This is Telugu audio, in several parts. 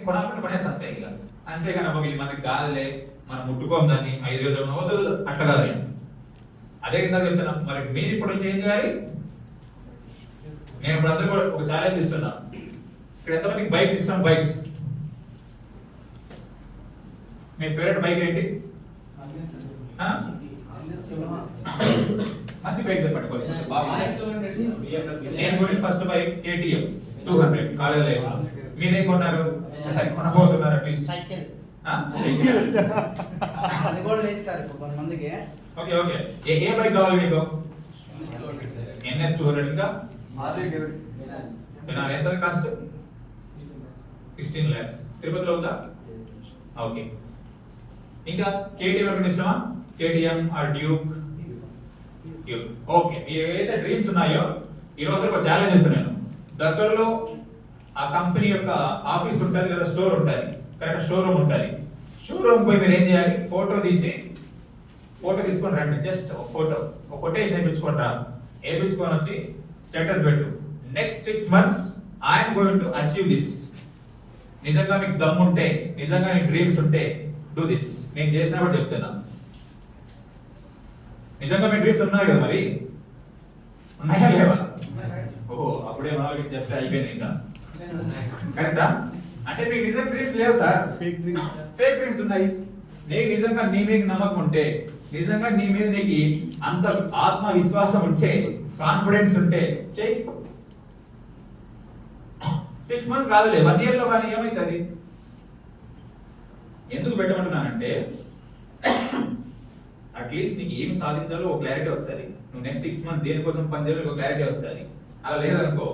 కొనాలంటే కొనేసి అంతే ఇక అంతేగాని అబ్బా ఇది మనకి కాదులే మనం ముట్టుకోం దాన్ని 5,000 అవుతుంది అట్లా కాదు. అదే విధంగా చెప్తున్నా. మరి మీరు ఇప్పుడు ఏం చేయాలి? నేను ఇప్పుడు అందరూ కూడా ఒక ఛాలెంజ్ ఇస్తున్నా. ఇక్కడ ఎంతమందికి బైక్స్ ఇష్టం? బైక్స్ మీ ఫేవరెట్ బైక్ ఏంటి? మంచి బైక్ చెప్పండి. నేను కొనిన first bike KTM 200 college life. మీరేం కొన్నారు? సరే కొనబోతున్నారు అట్లీస్ట్ సైకిల్. సైకిల్ అది కూడా లేదు సార్ ఇప్పుడు కొంతమందికి. Okay okay. ఏ బైక్ కావాలి మీకు? NS 200 ఇంకా ఎంత కాస్ట్? 16 lakhs. తిరుపతిలో ఉందా? ఓకే. ఇంకా KTM ఎవరికి ఇష్టమా? KTM or Duke? ఓకే. ఏవైతే డ్రీమ్స్ ఉన్నాయో ఈ రోజు ఒక ఛాలెంజ్ ఇస్తున్నాను. దగ్గరలో ఆ కంపెనీ యొక్క ఆఫీస్ ఉంటుంది లేదా స్టోర్ ఉంటుంది, కరెక్ట్ షోరూమ్ ఉంటుంది. షోరూమ్ పోయి మీరు ఏం చేయాలి? ఫోటో తీసుకొని రండి. జస్ట్ ఒక ఫోటో, ఒక కొటేషన్ వేయించుకొని రా. వేయించుకొని వచ్చి స్టేటస్ పెట్టు. Next 6 months I'm going to achieve this. నిజంగా మీకు దమ్ ఉంటే, నిజంగా నీ డ్రీమ్స్ ఉంటే డూ దిస్. నేను చేసినప్పుడు చెప్తున్నా. నిజంగా మీ డ్రీమ్స్ ఉన్నాయి కదా, మరి ఉన్నాయా లేవా? ఓహో, అప్పుడే వాళ్ళకి చెప్తే అయిపోయింది ఇంకా. కరెక్టా? అంటే మీకు నిజంగా డ్రీమ్స్ లేవు సార్, ఫేక్ డ్రీమ్స్ ఉన్నాయి. నీకు నిజంగా నీ మీద నమ్మకం ఉంటే, నిజంగా నీ మీద నీకు అంత ఆత్మవిశ్వాసం ఉంటే, కాన్ఫిడెన్స్ ఉంటే చెయ్యి. 6 months కాదులే, 1 year లో కానీ ఏమైతుంది? ఎందుకు పెట్టమంటున్నానంటే అట్లీస్ట్ నీకు ఏమి సాధించాలో ఒక క్లారిటీ వస్తుంది. నువ్వు నెక్స్ట్ 6 months దేనికోసం పనిచేయాలో ఒక క్లారిటీ వస్తుంది. అలా లేదనుకో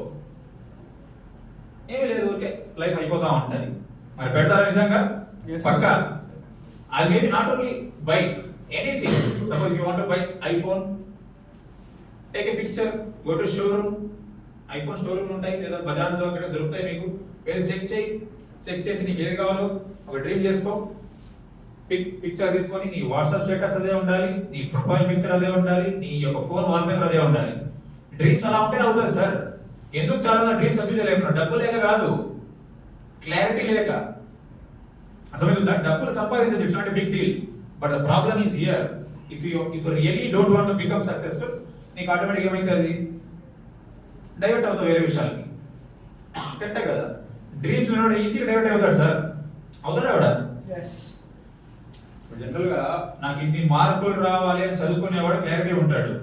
ఏమీ లేదు, ఓకే లైఫ్ అయిపోతా ఉంటుంది. మరి పెడతారా నిజంగా? పక్కా. అది maybe not only bike, anything. Suppose you want to buy iPhone, take a picture, go to showroom. IPhone showroom ఉంటాయి లేదా బజాజ్ లో ఇక్కడ దొరుకుతాయి. మీకు వెళ్ళి చెక్ చేసి నీకు ఏది కావాలో ఒక డ్రీమ్ చేసుకో. పిక్చర్ తీసుకొని నీ వాట్సాప్ స్టేటస్ అదే ఉండాలి, నీ ప్రొఫైల్ పిక్చర్ అదే ఉండాలి, నీ యొక్క ఫోన్ వాల్పేపర్ అదే ఉండాలి. డ్రీమ్స్ అలా ఉంటేనే అవుతుంది సార్. ఎందుకు చాలా డ్రీమ్స్ అచీవ్ చేయలేకున్నా? డబ్బు లేక కాదు, క్లారిటీ లేక. అర్థమవుతుందా? డబ్బులు సంపాదించదు, it's not a big deal. But the problem is here. If you really don't want to become successful, నీకు ఆటోమేటిక్ ఏమైతుంది? డైవర్ట్ అవుతావు వేరే విషయాలకి. కరెక్టే కదా? డ్రీమ్స్ ఉన్నవాడు ఈజీగా డైవర్ట్ అవుతాడు సార్. అవుతాడా ఆవిడ? జనరల్ గా నాకు ఇన్ని మార్కులు రావాలి అని చదువుకునేవాడు క్లారిటీ ఉంటాడు.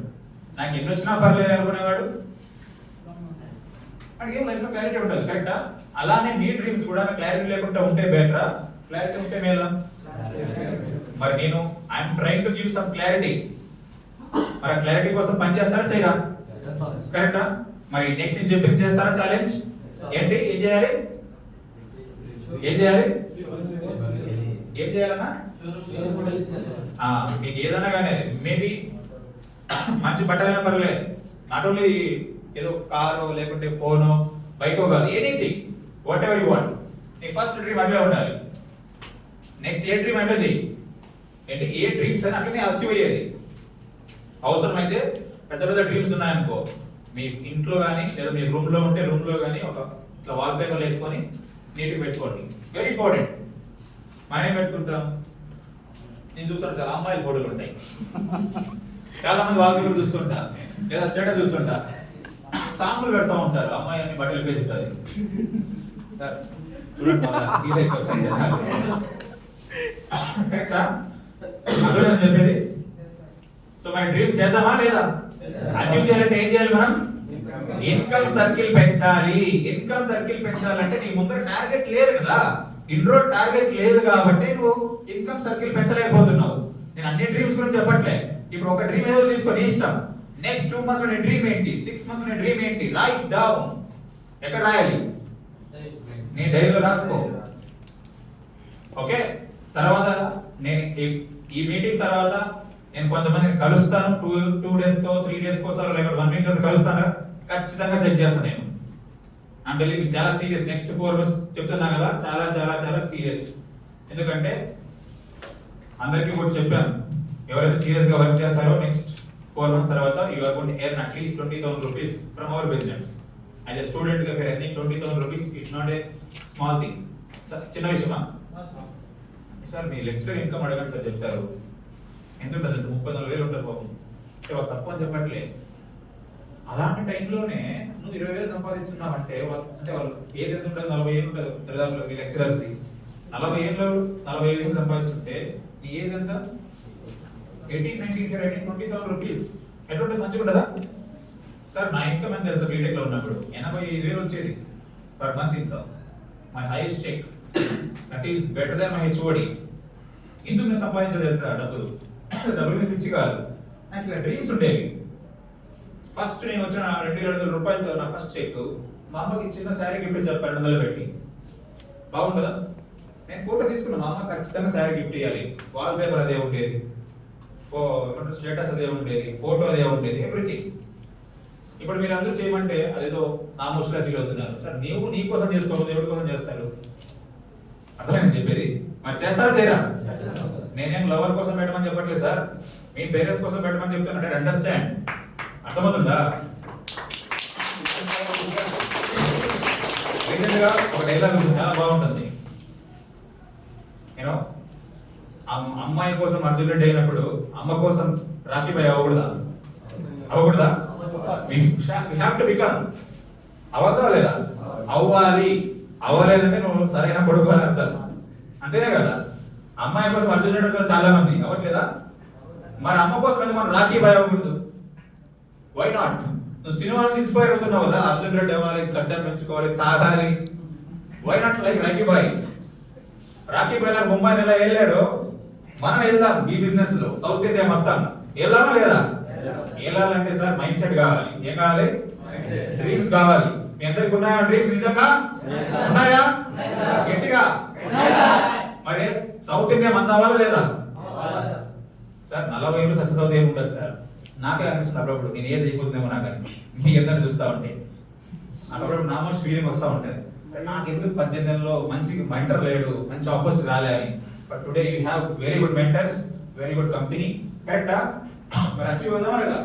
నాకు ఎన్ని వచ్చినా పర్లేదు అనుకునేవాడు అడిగే లైఫ్ లో క్లారిటీ ఉంటుంది. కరెక్టా? అలానే మీ డ్రీమ్స్ కూడా క్లారిటీ లేకుండా ఉంటే బెటరా, క్లారిటీ ఉంటే మేలా? మరి నేను I'm trying to give some clarity. మరి క్లారిటీ కోసం పని చేస్తారా చేయరా? కరెక్టా? మరి నెక్స్ట్ నేను చెప్పింది చేస్తారా? ఛాలెంజ్ ఏంటి? ఏం చేయాలి? ఏం చేయాలన్నా? మీకు ఏదైనా కానీ మేబీ మంచి బట్టలైనా పర్లేదు, నాట్ ఓన్లీ ఏదో కారో లేకుంటే ఫోనో బైకో కాదు, anything what ever you want. నీ ఫస్ట్ డ్రీమ్ అట్లే ఉండాలి. నెక్స్ట్ ఏ డ్రీమ్ అట్లా చెయ్యి. ఏంటి ఏ డ్రీమ్స్ అని అట్లనే అచీవ్ అయ్యేది. అవసరమైతే పెద్ద పెద్ద డ్రీమ్స్ ఉన్నాయనుకో, మీ ఇంట్లో కానీ లేదా మీ రూమ్లో ఉంటే రూమ్లో కానీ ఒక ఇట్లా వాల్ పేపర్లు వేసుకొని నీట్గా పెట్టుకోండి. Very important. మనం ఏం పెడుతుంటాం? నేను చూస్తాను చాలా అమ్మాయిల ఫోటోలు ఉంటాయి, చాలా మంది వాల్ పేపర్ చూస్తుంటా లేదా స్టేటస్ చూస్తుంటా, సాంగ్లు పెడతా ఉంటారు. అమ్మాయి అన్ని బట్టలు వేసి ఉంటుంది సార్, చెప్పేది. సో మన డ్రీమ్ చేద్దామా లేదా? అచీవ్ చేయాలంటే ఏం చేయాలి? మనం ఇన్కమ్ సర్కిల్ పెంచాలి. ఇన్కమ్ సర్కిల్ పెంచాలంటే నీ ముందర టార్గెట్ లేదు కదా, ఇండ్రో టార్గెట్ లేదు కాబట్టి నువ్వు ఇన్కమ్ సర్కిల్ పెంచలేకపోతున్నావు. నేను అన్ని డ్రీమ్స్ గురించి చెప్పట్లే. ఇప్పుడు ఒక డ్రీమ్ ఏదో తీసుకొని ఇష్టం. నెక్స్ట్ 2 months నీ డ్రీమ్ ఏంటి, 6 months నీ డ్రీమ్ ఏంటి, రైట్ డౌన్. ఎక్కడ రాయాలి? నీ డైరీలో రాసుకో. ఓకే. తర్వాత నేను ఈ మీటింగ్ తర్వాత నేను కొంతమందిని కలుస్తాను. 2 days తో 3 days కోసారో లేకపోతే 1 week తర్వాత కలుస్తాను. ఖచ్చితంగా చెక్ చేస్తాను నేను. అంటే ఇది చాలా సీరియస్. నెక్స్ట్ 4 months చెప్తున్నా కదా, చాలా చాలా చాలా సీరియస్. ఎందుకంటే అందరికీ ఒకటి చెప్పాను, ఎవరైతే సీరియస్ గా వర్క్ చేస్తారో నెక్స్ట్ 4 months తర్వాత you are going to earn at least 20,000 rupees from our business. As a student, if you are earning 20,000 rupees, it's not a small thing. చిన్న విషయమా సార్? మీ లెక్చరర్ ఇన్కమ్ అడగండి సార్ చెప్తారు. ఎంత ఉంటుంది సార్? 30-40 ఉంటుంది పాపం. అంటే వాళ్ళు తక్కువ అని చెప్పట్లే. అలాంటి టైంలోనే నువ్వు 20,000 సంపాదిస్తున్నావు అంటే వాళ్ళు ఏజ్ ఎంత ఉంటుంది? 40 ఏళ్ళు ఉంటుంది దాదాపు మీ లెక్చరర్స్ది. 40,000 సంపాదిస్తుంటే నీ ఏజ్ ఎంత? 20,000 రూపీస్. ఎట్లుంటుంది? మంచిగా ఉంటుందా సార్? నా ఇన్కమ్ ఎంత తెలుసా? బీటెక్ లో ఉన్నప్పుడు 85,000 వచ్చేది per month income. My highest check. That is better than my HOD. ఎందుకు నేను సంపాదించదు తెలుసా? డబ్బులు మీద పిచ్చి కాదు, నాకు ఇలా డ్రీమ్స్ ఉండేవి. ఫస్ట్ నేను వచ్చిన 2,200 రూపాయలతో నా ఫస్ట్ చెక్ మా అమ్మకి చిన్న శారీ గిఫ్ట్ ఇచ్చాను 1200 పెట్టి. బాగుంటుందా? నేను ఫోటో తీసుకున్నా, మా అమ్మ ఖచ్చితంగా శారీ గిఫ్ట్ ఇవ్వాలి. వాల్ పేపర్ అదే ఉండేది, స్టేటస్ అదే ఉండేది, ఫోటో అదే ఉండేది, ఎవ్రీథింగ్. ఇప్పుడు మీరు అందరూ చేయమంటే అదేదో నా ముష్టిగా ఫీల్ అవుతున్నారు సార్. నీవు నీ కోసం చేసుకోకపోతే ఎవరి కోసం చేస్తారు? అర్థమైంది చెప్పేది? మరి చేస్తారా చేయరా? నేనేం లవర్ కోసం పెట్టమని చెప్పట్లేదు సార్, మీ పేరెంట్స్ కోసం పెట్టమని చెప్తున్నా. అండర్స్టాండ్? అర్థమవుతుందా? రీసెంట్ గా ఒక డైలాగ్ చాలా బాగుంటుంది. యూనో, అమ్మాయి కోసం అర్జున్ రెడ్డి అయినప్పుడు అమ్మ కోసం రాఖీ భాయ్ అవ్వకూడదా? అవ్వకూడదా? అవద్దా లేదా? అవ్వాలి. అవ్వలేదంటే నువ్వు సరైన కొడుకు అని అర్థం. అంతేనే కదా? అమ్మాయి కోసం అర్జున్ రెడ్డి చాలా మంది అవ్వట్లేదా? మరి అమ్మ కోసం మనం రాఖీ భాయ్ అవ్వకూడదు? Why not? నువ్వు సినిమా నుంచి ఇన్స్పైర్ అవుతున్నావు కదా, అర్జున్ రెడ్డి అవ్వాలి, గడ్డం పెంచుకోవాలి, తాగాలి. Why not like Rocky Bhai? Rocky Bhai లాగా ముంబైని ఎలా వెళ్ళాడు, మనం వెళ్దాం ఈ బిజినెస్ లో సౌత్ ఇండియా మొత్తం. వెళ్ళాలా లేదా? వెళ్ళాలంటే సార్ మైండ్ సెట్ కావాలి. ఏం కావాలి? డ్రీమ్స్ కావాలి. మీ అందరికి ఉన్నాయా డ్రీమ్స్? నిజంగా ఉన్నాయా? గట్టిగా. మరి సౌత్ ఇండియా మంది అవ్వాలా లేదా సార్? 40 ఏళ్ళు సక్సెస్ అవుతే ఏముంటుంది సార్? నాకే అనిపిస్తుంది అప్పుడప్పుడు నేను ఏది అయిపోతుందేమో నాకు అని. మీ అందరిని చూస్తూ ఉంటే అప్పుడప్పుడు నా మోస్ట్ ఫీలింగ్ వస్తూ ఉంటుంది, నాకు ఎందుకు 18 ఏళ్ళలో మంచి మెంటర్ లేడు, మంచి ఆపర్చునిటీ రాలే అని. But today you have very good mentors, very good company. కరెక్టా? మరి అచీవ్ అవుదామా లేదా?